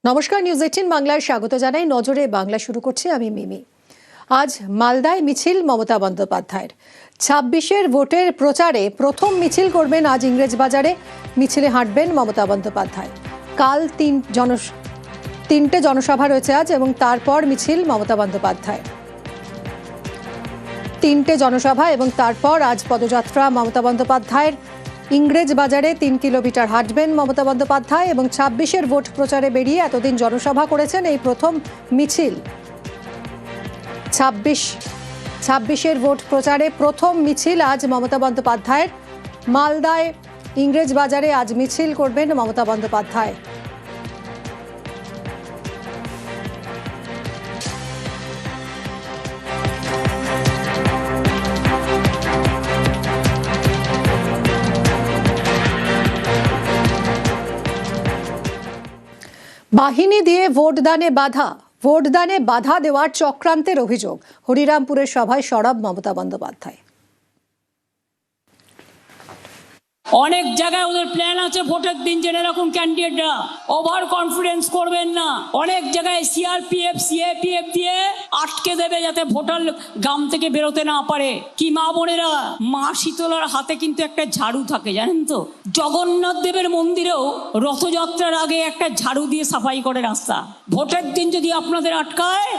নমস্কার, নিউজ 18 বাংলায় স্বাগত জানাই। নজরে বাংলা শুরু করছি আমি মিমি। আজ মালদায় মিছিল মমতা বন্দ্যোপাধ্যায়ের। 26-এর ভোটের প্রচারে প্রথম মিছিল করবেন আজ ইংরেজবাজারে। মিছিলে হাঁটবেন মমতা বন্দ্যোপাধ্যায়। কাল তিনটে জনসভা রয়েছে আজ, এবং তারপর মিছিল মমতা বন্দ্যোপাধ্যায়। তিনটে জনসভা এবং তারপর আজ পদযাত্রা মমতা বন্দ্যোপাধ্যায়ের। ইংরেজবাজারে 3 কিলোমিটার হাঁটবেন মমতা বন্দ্যোপাধ্যায় এবং 26-এর ভোট প্রচারে বেরিয়ে এতদিন জনসভা করেছেন, এই প্রথম মিছিল। 26-এর ভোট প্রচারে প্রথম মিছিল আজ মমতা বন্দ্যোপাধ্যায়ের। মালদায় ইংরেজবাজারে আজ মিছিল করবেন মমতা বন্দ্যোপাধ্যায়। বাহিনী দিয়ে ভোটদানে বাধা দেওয়ার চক্রান্তের অভিযোগ। হরিরামপুরের সভায় সরব মমতা বন্দ্যোপাধ্যায়। অনেক জায়গায় ওদের প্ল্যান আছে ভোটের দিন যেন এরকম ক্যান্ডিডেটরা ওভার কনফিডেন্স করবেন না। অনেক জায়গায় সিআরপিএফ সিএপিএফ দিয়ে আটকে দেবে যাতে ভোটার গ্রাম থেকে বেরোতে না পারে। কি মা বোনেরা, মা শীতলার হাতে কিন্তু একটা ঝাড়ু থাকে, জানেন তো? জগন্নাথ দেবের মন্দিরেও রথযাত্রার আগে একটা ঝাড়ু দিয়ে সাফাই করে রাস্তা। ভোটের দিন যদি আপনাদের আটকায়,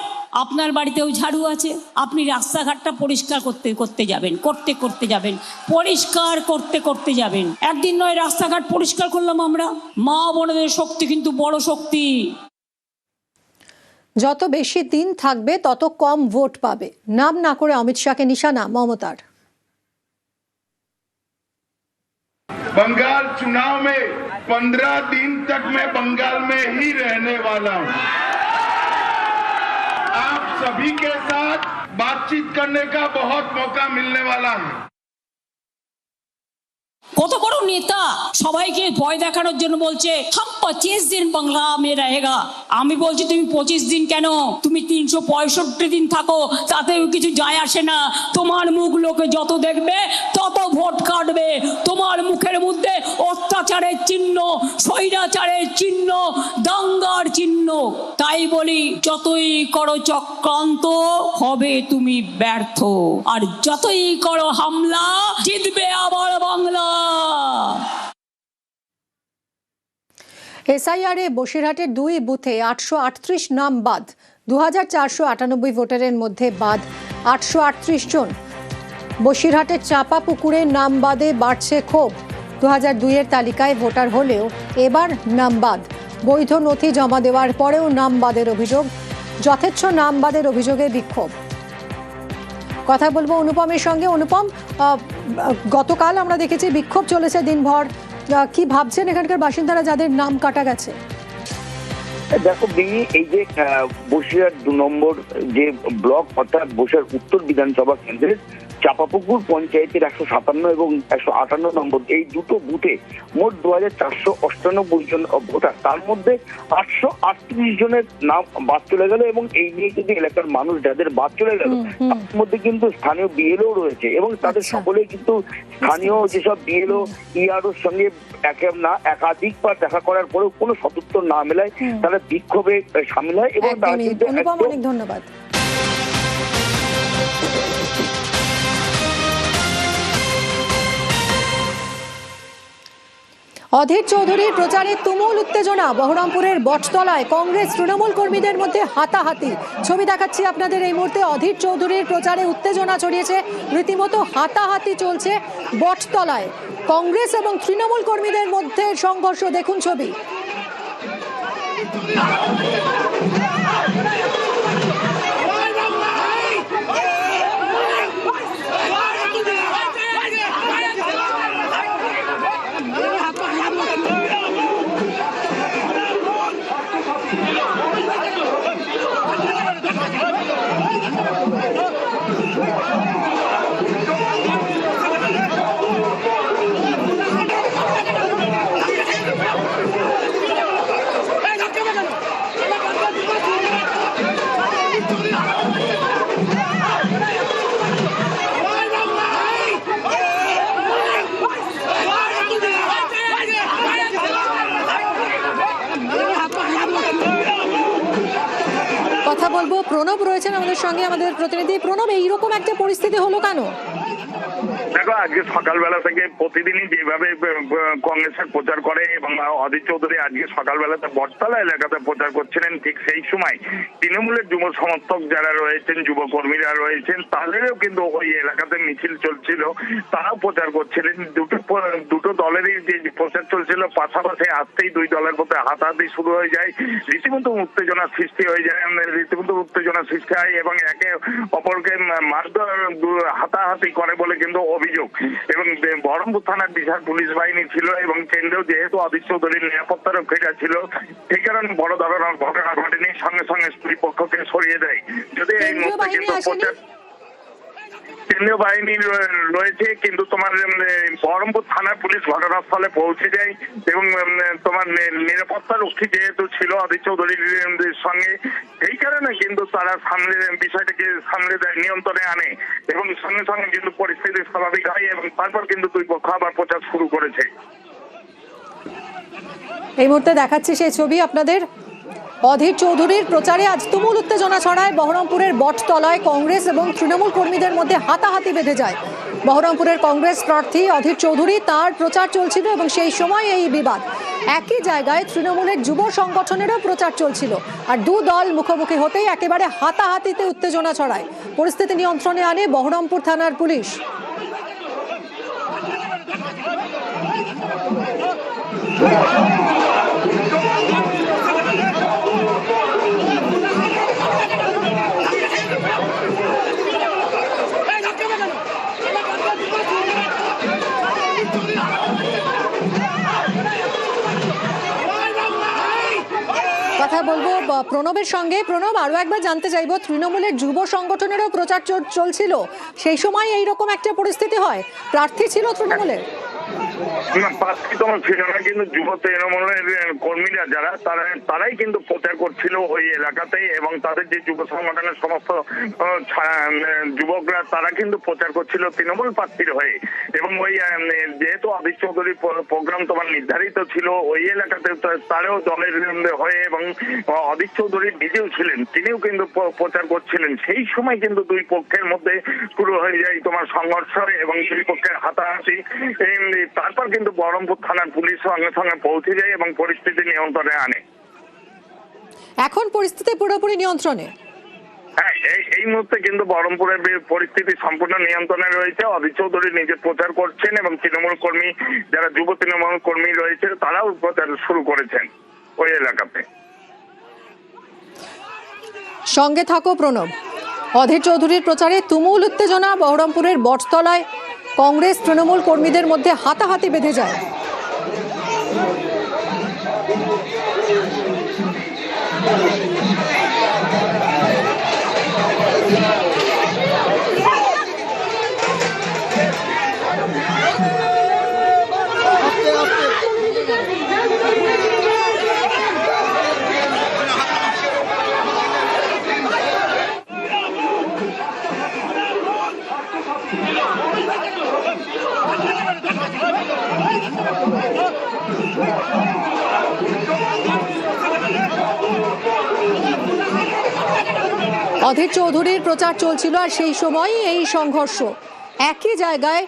আপনার বাড়িতেও ঝাড়ু আছে, আপনি রাস্তাঘাটটা পরিষ্কার করতে যাবেন, পরিষ্কার করতে যাবেন। একদিন নয়, রাস্তাঘাট পরিষ্কার করলাম আমরা। মা বোনদের শক্তি কিন্তু বড় শক্তি। যত বেশি দিন থাকবে তত কম ভোট পাবে, নাম না করে অমিত শাহকে নিশানা মমতার। बंगाल चुनाव में 15 दिन तक मैं बंगाल में ही रहने वाला हूं। आप सभी के साथ बातचीत करने का बहुत मौका मिलने वाला है। কত বড় নেতা সবাইকে ভয় দেখানোর জন্য বলছে হাম 25 দিন বাংলা মে রহেগা। আমি বলছি তুমি 25 দিন কেন, তুমি 365 দিন থাকো, তাতেও কিছু যায় আসে না। তোমার মুখ লোকে যত দেখবে তত ভোট কাটবে। তোমার মুখের মধ্যে অত্যাচারের চিহ্ন, স্বৈরাচারের চিহ্ন, দাঙ্গার চিহ্ন। তাই বলি, যতই করো চক্রান্ত হবে তুমি ব্যর্থ, আর যতই করো হামলা জিতবে আবার বাংলা। এসআইআরে বসিরহাটের 2 বুথে 838 নাম বাদ। 2498 ভোটারের মধ্যে বাদ 838 জন। বসিরহাটের চাপা পুকুরের নাম বাদে বাড়ছে ক্ষোভ। 2002-এর তালিকায় ভোটার হলেও এবার নাম বাদ। বৈধ নথি জমা দেওয়ার পরেও নাম বাদের অভিযোগ। যথেচ্ছ নাম বাদের অভিযোগে বিক্ষোভ। কথা বলবো অনুপমের সঙ্গে। অনুপম, গতকাল আমরা দেখেছি বিক্ষোভ চলেছে দিনভর। কি ভাবছেন এখানকার বাসিন্দারা যাদের নাম কাটা গেছে? দেখো বিনি, এই যে বসিরহাট 2 নম্বর যে ব্লক, অর্থাৎ বসিরহাট উত্তর বিধানসভা কেন্দ্রের চাপাপুকুর পঞ্চায়েতের 157 এবং 158 নম্বর এই দুটো বুথে মোট 2498 জন ভোটার, তার মধ্যে 838 জনের নাম বাদ চলে গেল। এবং এই নিয়ে কিন্তু এলাকার মানুষ যাদের বাদ চলে গেল তার মধ্যে কিন্তু স্থানীয় বিএলও রয়েছে, এবং তাদের সকলেই কিন্তু স্থানীয় যেসব বিএলও ইআরওর সঙ্গে একাধিকবার দেখা করার পরেও কোনো সদুত্তর না মেলায় তারা বিক্ষোভে সামিল হয়। এবং তারা কিন্তু অনেক ধন্যবাদ। অধীর চৌধুরীর প্রচারে তুমুল উত্তেজনা। বহরমপুরের বটতলায় কংগ্রেস তৃণমূল কর্মীদের মধ্যে হাতাহাতি। ছবি দেখাচ্ছি আপনাদের এই মুহূর্তে। অধীর চৌধুরীর প্রচারে উত্তেজনা ছড়িয়েছে, রীতিমতো হাতাহাতি চলছে বটতলায়। কংগ্রেস এবং তৃণমূল কর্মীদের মধ্যে সংঘর্ষ, দেখুন ছবি। Come on. কথা বলবো, প্রণব রয়েছেন আমাদের সঙ্গে, আমাদের প্রতিনিধি। প্রণব, এইরকম একটা পরিস্থিতি হলো কেন? দেখো, আজকে সকালবেলা থেকে প্রতিদিনই যেভাবে কংগ্রেসের প্রচার করে এবং অধীর চৌধুরী আজকে সকালবেলাতে বটতলা এলাকাতে প্রচার করছিলেন, ঠিক সেই সময় তৃণমূলের যুব সমর্থক যারা রয়েছেন, যুব কর্মীরা রয়েছেন, তাদেরও কিন্তু ওই এলাকাতে মিছিল চলছিল, তারাও প্রচার করছিলেন। দুটো দলেরই যে প্রচার চলছিল পাশাপাশি আসতেই দুই দলের মধ্যে হাতাহাতি শুরু হয়ে যায়, রীতিমতো উত্তেজনা সৃষ্টি হয়ে যায়, এবং একে অপরকে মারধর হাতাহাতি করে বলে কিন্তু অভিযোগ। এবং বহরমপুর থানার বিশাল পুলিশ বাহিনী ছিল এবং কেন্দ্রেও যেহেতু অধীর চৌধুরীর নিরাপত্তা রক্ষীরা ছিল, সেই কারণে বড় ধরনের ঘটনা ঘটেনি, সঙ্গে সঙ্গে দুই পক্ষকে সরিয়ে দেয়। যদি এই মুহূর্তে কিন্তু প্রচার কেন্দ্রীয় বাহিনী রয়েছে, কিন্তু তোমার বহরমপুর থানার পুলিশ ঘটনাস্থলে পৌঁছে যায় এবং তোমার নিরাপত্তা রক্ষী যেহেতু ছিল অধীর চৌধুরীর সঙ্গে, এই কারণে কিন্তু তারা বিষয়টাকে সামলে দেয়, নিয়ন্ত্রণে আনে এবং সঙ্গে সঙ্গে কিন্তু পরিস্থিতি স্বাভাবিক হয় এবং তারপর কিন্তু দুই পক্ষ আবার প্রচার শুরু করেছে। এই মুহূর্তে দেখাচ্ছি সেই ছবি আপনাদের। অধীর চৌধুরীর প্রচারে আজ তুমুল উত্তেজনা ছড়ায়। বহরমপুরের বটতলায় কংগ্রেস এবং তৃণমূল কর্মীদের মধ্যে হাতাহাতি বেঁধে যায়। বহরমপুরের কংগ্রেস প্রার্থী অধীর চৌধুরী, তার প্রচার চলছিল এবং সেই সময় এই বিবাদ। একই জায়গায় তৃণমূলের যুব সংগঠনেরও প্রচার চলছিল, আর দু দল মুখোমুখি হতেই একেবারে হাতাহাতিতে উত্তেজনা ছড়ায়। পরিস্থিতি নিয়ন্ত্রণে আনে বহরমপুর থানার পুলিশ। কথা বলবো প্রণবের সঙ্গে। প্রণব, আরো একবার জানতে চাইবো, তৃণমূলের যুব সংগঠনেরও প্রচার চলছিল, সেই সময় এইরকম একটা পরিস্থিতি হয়? প্রার্থী ছিল তৃণমূলের? প্রার্থী তোমার ছিল না, কিন্তু যুব তৃণমূলের কর্মীরা যারা তারাই কিন্তু প্রচার করছিল ওই এলাকাতে এবং তাদের যে যুব সংগঠনের সমস্ত যুবকরা তারা কিন্তু প্রচার করছিল তৃণমূল প্রার্থীর হয়ে। এবং ওই যেহেতু অধীর চৌধুরীর প্রোগ্রাম তোমার নির্ধারিত ছিল ওই এলাকাতে, তারাও দলের হয়ে এবং অধীর চৌধুরী নিজেও ছিলেন, তিনিও কিন্তু প্রচার করছিলেন। সেই সময় কিন্তু দুই পক্ষের মধ্যে শুরু হয়ে যায় তোমার সংঘর্ষ এবং দুই পক্ষের হাতাহাতি। তারপর কিন্তু বহরমপুর থানার পুলিশ সঙ্গে সঙ্গে পৌঁছে যায় এবং পরিস্থিতি নিয়ন্ত্রণে আনে। এখন পরিস্থিতি পুরোপুরি নিয়ন্ত্রণে? হ্যাঁ, এই মুহূর্তে কিন্তু বহরমপুরের পরিস্থিতি সম্পূর্ণ নিয়ন্ত্রণে রয়েছে। অধীর চৌধুরী নিজে প্রচার করছেন এবং তৃণমূল কর্মী যারা যুব তৃণমূল কর্মী রয়েছে তারাও প্রচার শুরু করেছেন ওই এলাকাতে। সঙ্গে থাকো প্রণব। অধীর চৌধুরীর প্রচারে তুমুল উত্তেজনা। বহরমপুরের বটতলায় কংগ্রেস তৃণমূল কর্মীদের মধ্যে হাতাহাতি বেঁধে যায়। অধীর চৌধুরীর প্রচার চলছিল আর সেই সময় এই সংঘর্ষ। একই জায়গায়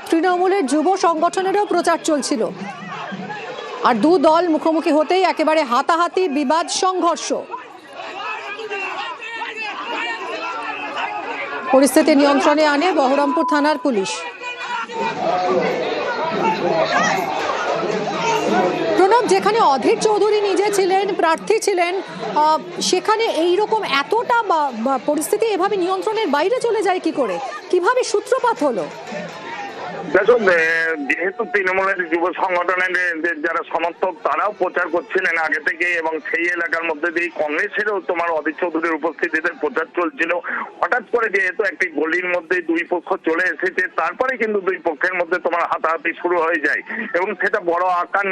তৃণমূলের যুব সংগঠনেরও প্রচার চলছিল, আর দু দল মুখোমুখি হতেই একেবারে হাতাহাতি, বিবাদ, সংঘর্ষ। পরিস্থিতি নিয়ন্ত্রণে আনে বহরমপুর থানার পুলিশ। প্রণব, যেখানে অধীর চৌধুরী নিজে ছিলেন, প্রার্থী ছিলেন, সেখানে এইরকম এতটা পরিস্থিতি এভাবে নিয়ন্ত্রণের বাইরে চলে যায় কি করে? কিভাবে সূত্রপাত হলো? দেখো, যেহেতু তৃণমূলের যুব সংগঠনের যারা সমর্থক তারাও প্রচার করছিলেন আগে থেকে এবং সেই এলাকার মধ্যে দিয়ে কংগ্রেসেরও তোমার অধীর চৌধুরীর উপস্থিতিতে প্রচার চলছিল। হঠাৎ করে যেহেতু একটি গলির মধ্যে দুই পক্ষ চলে এসেছে, তারপরে কিন্তু দুই পক্ষের মধ্যে তোমার হাতাহাতি শুরু হয়ে যায় এবং সেটা বড় আকার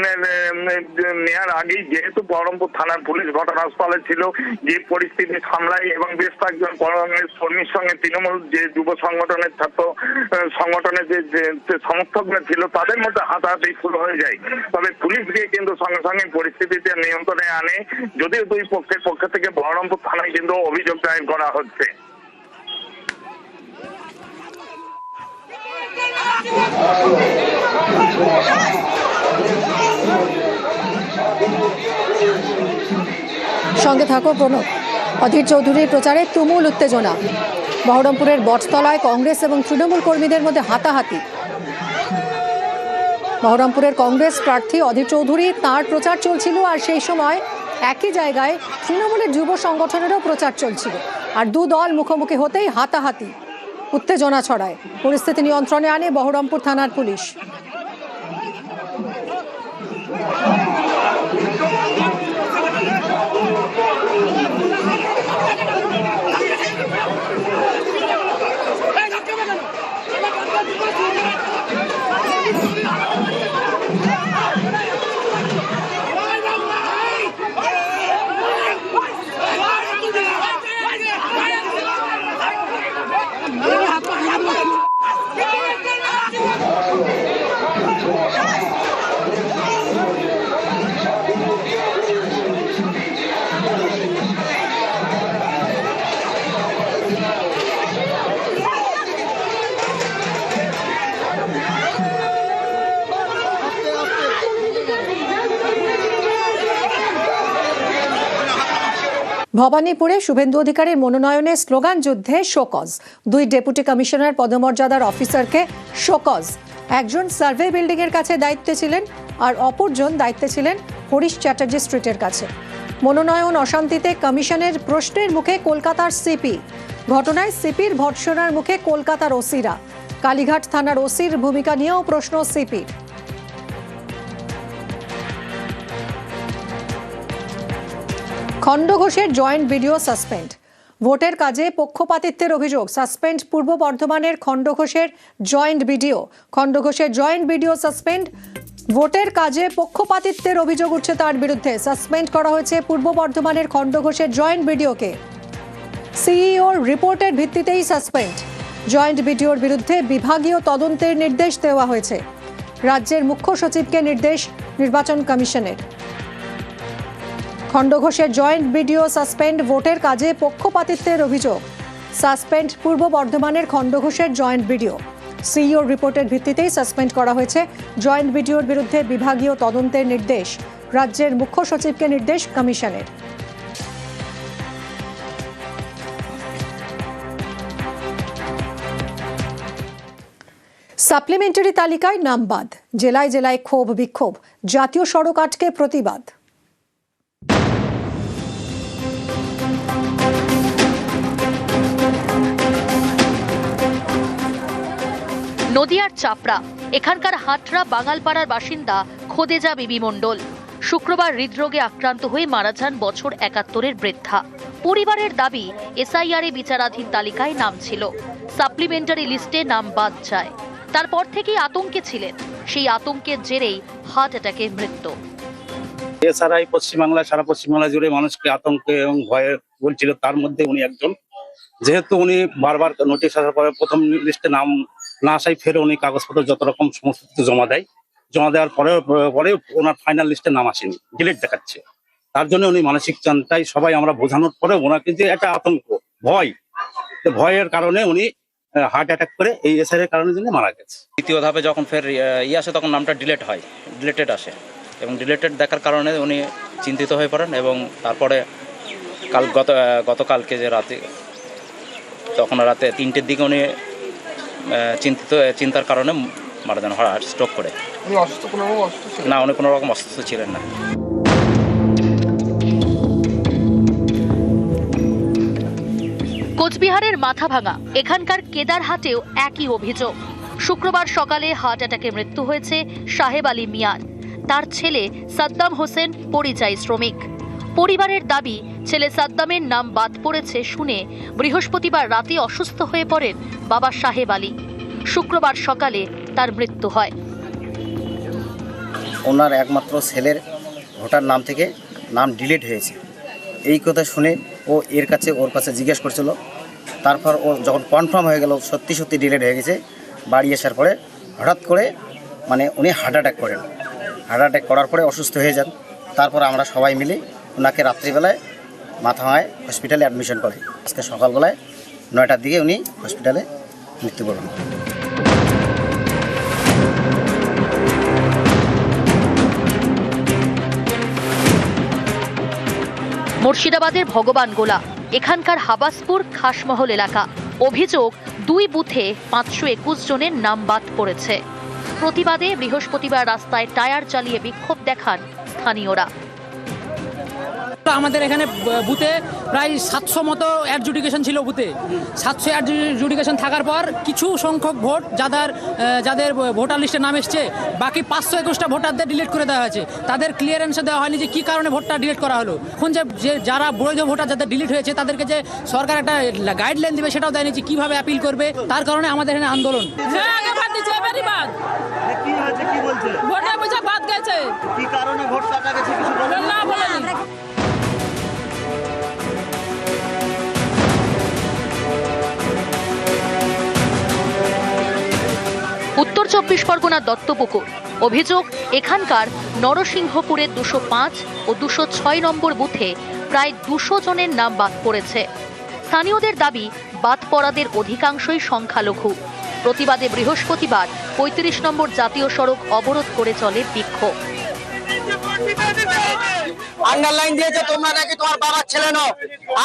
নেওয়ার আগেই যেহেতু বহরমপুর থানার পুলিশ ঘটনাস্থলে ছিল, যে পরিস্থিতি সামলায় এবং বেশ কয়েকজন কংগ্রেস কর্মীর সঙ্গে তৃণমূল যে যুব সংগঠনের ছাত্র সংগঠনের যে সমর্থকরা ছিল তাদের মধ্যে হাতাহাতি শুরু হয়ে যায়। তবে পুলিশ গিয়ে কিন্তু সঙ্গে সঙ্গে পরিস্থিতিতে নিয়ন্ত্রণে আনে, যদিও দুই পক্ষের পক্ষ থেকে বহরমপুর থানায় কিন্তু অভিযোগ দায়ের করা হচ্ছে। সঙ্গে থাকো প্রণব। অধীর চৌধুরীর প্রচারে তুমুল উত্তেজনা। বহরমপুরের বটতলায় কংগ্রেস এবং তৃণমূল কর্মীদের মধ্যে হাতাহাতি। বহরমপুরের কংগ্রেস প্রার্থী অধীর চৌধুরী, তাঁর প্রচার চলছিল, আর সেই সময় একই জায়গায় তৃণমূলের যুব সংগঠনেরও প্রচার চলছিল, আর দু দল মুখোমুখি হতেই হাতাহাতি, উত্তেজনা ছড়ায়। পরিস্থিতি নিয়ন্ত্রণে আনে বহরমপুর থানার পুলিশ। ভবানীপুরে শুভেন্দু অধিকারীর মনোনয়নে স্লোগান যুদ্ধে শোকজ। দুই ডেপুটি কমিশনার পদমর্যাদার অফিসারকে শোকজ। একজন সার্ভে বিল্ডিং এর কাছে দায়িত্বে ছিলেন, আর অপরজন দায়িত্বে ছিলেন হরিশ চ্যাটার্জি স্ট্রিটের কাছে। মনোনয়ন অশান্তিতে কমিশনের প্রশ্নের মুখে কলকাতার সিপি। ঘটনায় সিপির ভর্ৎসনার মুখে কলকাতার ওসিরা। কালীঘাট থানার ওসির ভূমিকা নিয়েও প্রশ্ন সিপির। খণ্ডঘোষের জয়েন্ট বিডিও সাসপেন্ড। ভোটের কাজে পক্ষপাতিত্বের অভিযোগ, সাসপেন্ড পূর্ব বর্ধমানের খণ্ডঘোষের জয়েন্ট বিডিও। খণ্ডঘোষের জয়েন্ট বিডিও সাসপেন্ড। ভোটের কাজে পক্ষপাতিত্বের অভিযোগ উঠছে তার বিরুদ্ধে। সাসপেন্ড করা হয়েছে পূর্ব বর্ধমানের খণ্ডঘোষের জয়েন্ট বিডিওকে। সিইওর রিপোর্টের ভিত্তিতেই সাসপেন্ড। জয়েন্ট বিডিওর বিরুদ্ধে বিভাগীয় তদন্তের নির্দেশ দেওয়া হয়েছে। রাজ্যের মুখ্য সচিবকে নির্দেশ নির্বাচন কমিশনের। খণ্ডঘোষের জয়েন্ট বিডিও সাসপেন্ড, ভোটের কাজে পক্ষপাতিত্বের অভিযোগ। সাসপেন্ড পূর্ব বর্ধমানের খণ্ডঘোষের জয়েন্ট বিডিও। সিইওর রিপোর্টের ভিত্তিতেই সাসপেন্ড করা হয়েছে। জয়েন্ট বিডিওর বিরুদ্ধে বিভাগীয় তদন্তের নির্দেশ। রাজ্যের মুখ্য সচিবকে নির্দেশ কমিশনের। সাপ্লিমেন্টারি তালিকায় নাম বাদ। জেলায় জেলায় ক্ষোভ বিক্ষোভ। জাতীয় সড়ক আটকে প্রতিবাদ। নদিয়ার চাপড়া, এখানকার হাটরা বাঙালপাড়ার বাসিন্দা খোদেজা বিবি মণ্ডল শুক্রবার হৃদরোগে আক্রান্ত হয়ে মারা যান বছর ৭১-এর বৃদ্ধা। পরিবারের দাবি, এসআইআরে বিচারাধীন তালিকায় নাম ছিল, সাপ্লিমেন্টারি লিস্টে নাম বাদ যায়। তারপর থেকেই আতঙ্কে ছিলেন। সেই আতঙ্কের জেরেই হার্ট অ্যাটাকে মৃত্যু। এছাড়াই পশ্চিমবাংলায়, সারা পশ্চিমবাংলা জুড়ে মানুষকে আতঙ্কে এবং ভয়ে বলছিল। তার মধ্যে উনি একজন। যেহেতু উনি বারবার নোটিশ আসার পরে প্রথম লিস্টে নাম না আসায় ফের উনি কাগজপত্র যত রকম সমস্ত কিছু জমা দেয়। জমা দেওয়ার পরে ওনার ফাইনাল লিস্টে নাম আসেনি, ডিলিট দেখাচ্ছে। তার জন্য উনি মানসিক চান্তাই সবাই আমরা বোঝানোর পরে ওনাকে যে একটা আতঙ্ক, ভয়ের কারণে উনি হার্ট অ্যাটাক করে এই এসআইআর কারণের জন্য মারা গেছে। দ্বিতীয় ধাপে যখন ফের আসে তখন নামটা ডিলেটেড আসে, এবং ডিলেটেড দেখার কারণে উনি চিন্তিত হয়ে পড়েন। এবং তারপরে গতকালকে যে রাতে, তখন রাতে ৩টের দিকে উনি চিন্তার কারণে মারা যান হার্ট স্ট্রোক করে। না, উনি কোনো রকম অসুস্থ ছিলেন না। কোচবিহারের মাথাভাঙা, এখানকার কেদারহাটেও একই অভিযোগ। শুক্রবার সকালে হার্ট অ্যাটাকে মৃত্যু হয়েছে সাহেব আলী মিয়ার। তার ছেলে সাদ্দাম হোসেন পরিযায়ী শ্রমিক। পরিবারের দাবি, ছেলে সাদ্দামের নাম বাদ পড়েছে শুনে বৃহস্পতিবার রাতে অসুস্থ হয়ে পড়েন বাবা সাহেব আলী। শুক্রবার সকালে তার মৃত্যু হয়। ওনার একমাত্র ছেলের ভোটার নাম থেকে নাম ডিলিট হয়েছে, এই কথা শুনে ওর কাছে জিজ্ঞেস করছিল। তারপর ও যখন কনফার্ম হয়ে গেল সত্যি ডিলিট হয়ে গেছে, বাড়ি আসার পরে হঠাৎ করে মানে উনি হার্ট অ্যাটাক করেন। হার্ট অ্যাটাক করার পরে অসুস্থ হয়ে যান। তারপর আমরা সবাই মিলে ওনাকে রাত্রিবেলায় মাথায় হসপিটালে অ্যাডমিশন করে। আজকে সকালবেলায় 9টার দিকে উনি হসপিটালে মৃত্যুবরণ করেন। মুর্শিদাবাদের ভগবানগোলা এখানকার হাবাসপুর খাসমহল এলাকা। অভিযোগ 2 বুথে 521 জনের নাম বাদ পড়েছে। প্রতিবাদে বৃহস্পতিবার রাস্তায় টায়ার চালিয়ে বিক্ষোভ দেখান স্থানীয়রা। আমাদের এখানে বুথে প্রায় 700 মতো অ্যাডজুডিকেশন ছিল। বুথে 700 অ্যাডজুডিকেশন থাকার পর কিছু সংখ্যক ভোট যাদের ভোটার লিস্টে নাম এসছে, বাকি 521টা ভোটারদের ডিলিট করে দেওয়া হয়েছে। তাদের ক্লিয়ারেন্স দেওয়া হয়নি যে কী কারণে ভোটটা ডিলিট করা হলো। এখন যে যারা বৈধ ভোটার যাদের ডিলিট হয়েছে তাদেরকে যে সরকার একটা গাইডলাইন দেবে সেটাও দেয়নি যে কীভাবে অ্যাপিল করবে। তার কারণে আমাদের এখানে আন্দোলন। উত্তর 24 পরগনার দত্তপুকুর। অভিযোগ এখানকার নরসিংহপুরের 205 ও 206 নম্বর বুথে প্রায় 200 জনের নাম বাদ পড়েছে। স্থানীয়দের দাবি বাদ পড়াদের অধিকাংশই সংখ্যালঘু। প্রতিবাদে বৃহস্পতিবার 35 নম্বর জাতীয় সড়ক অবরোধ করে চলে বিক্ষোভ। আন্ডারলাইন দিয়েছে তোমরা নাকি তোমার বাবার ছেলে নও।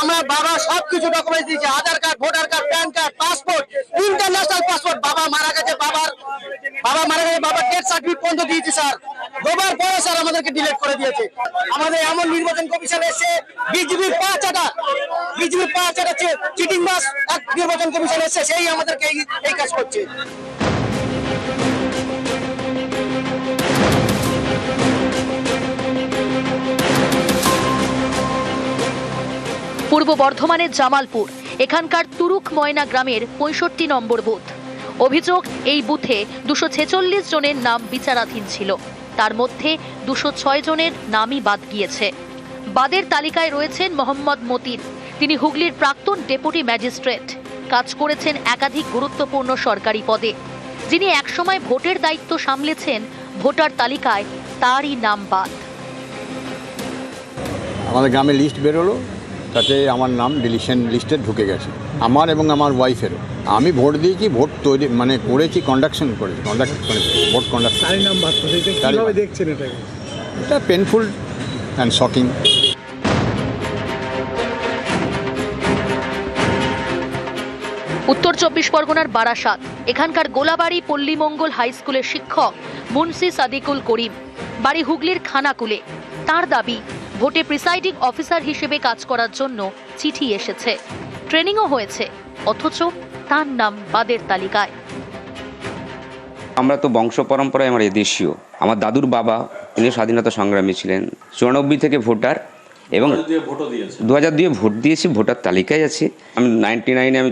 আমার বাবা সবকিছু ডকুমেন্ট দিয়েছে, Aadhaar card, voter card, PAN card, passport, international passport. বাবা মারা গেছে, বাবার ডেথ সার্টিফিকেট পর্যন্ত দিয়েছে স্যার। দুবার পরে স্যার আমাদেরকে ডিলিট করে দিয়েছে। আমাদের এমন নির্বাচন কমিশন এসে বিজেপির পাঁচাটা চিটিং বাস এক নির্বাচন কমিশন এসে সেই আমাদেরকে এই কাজ করছে। পূর্ব বর্ধমানের জামালপুর এখানকার তুরুক ময়না গ্রামের 65 নম্বর বুথ। অভিযোগ এই বুথে 246 জনের নাম বিচারাধীন ছিল। তার মধ্যে 206 জনের নামই বাদ গিয়েছে। বাদের তালিকায় রয়েছেন মোহাম্মদ মতিন। তিনি হুগলির প্রাক্তন ডেপুটি ম্যাজিস্ট্রেট, কাজ করেছেন একাধিক গুরুত্বপূর্ণ সরকারি পদে। যিনি একসময় ভোটের দায়িত্ব সামলেছেন, ভোটার তালিকায় তারই নাম বাদ। আমাদের গ্রামে লিস্ট বেরোলো, তাতে আমার নাম ডিলিশন লিস্টে ঢুকে গেছে, আমার এবং আমার ওয়াইফেরও। আমি ভোট দিয়েছি, ভোট তৈরি মানে করেছি, ভোট কন্ডাকশন। দেখছেন এটা পেনফুল অ্যান্ড শকিং। উত্তর 24 পরগনার বারাসাত এখানকার গোলাবাড়ি পল্লীমঙ্গল হাই স্কুলের শিক্ষক মুন্সি সাদিকুল করিম, বাড়ি হুগলির খানাকুলে। তার দাবি ভোটে প্রিসাইডিং অফিসার হিসেবে কাজ করার জন্য চিঠি এসেছে, ট্রেনিংও হয়েছে, অথচ তার নাম বাদের তালিকায়। আমরা তো বংশ পরম্পরায় আমার এদেশীয়। আমার দাদুর বাবা তিনি স্বাধীনতা সংগ্রামী ছিলেন, 94 থেকে ভোটার এবং 2002 ভোট দিয়েছি, ভোটার তালিকায় আছে। আমি 99 আমি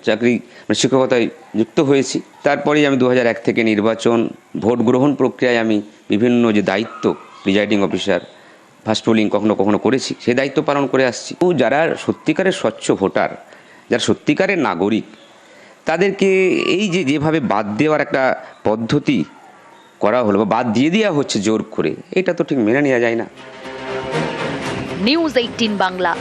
চাকরি শিক্ষকতায় যুক্ত হয়েছি। তারপরেই আমি 2001 থেকে নির্বাচন, ভোট গ্রহণ প্রক্রিয়ায় আমি বিভিন্ন যে দায়িত্ব, প্রিজাইডিং অফিসার, ফার্স্ট পোলিং কখনো কখনো করেছি, সেই দায়িত্ব পালন করে আসছি। যারা সত্যিকারের স্বচ্ছ ভোটার, যারা সত্যিকারের নাগরিক, তাদেরকে এই যেভাবে বাদ দেওয়ার একটা পদ্ধতি করা হলো বা বাদ দিয়ে দেওয়া হচ্ছে জোর করে, এটা তো ঠিক মেনে নেওয়া যায় না। নিউজ 18 বাংলা।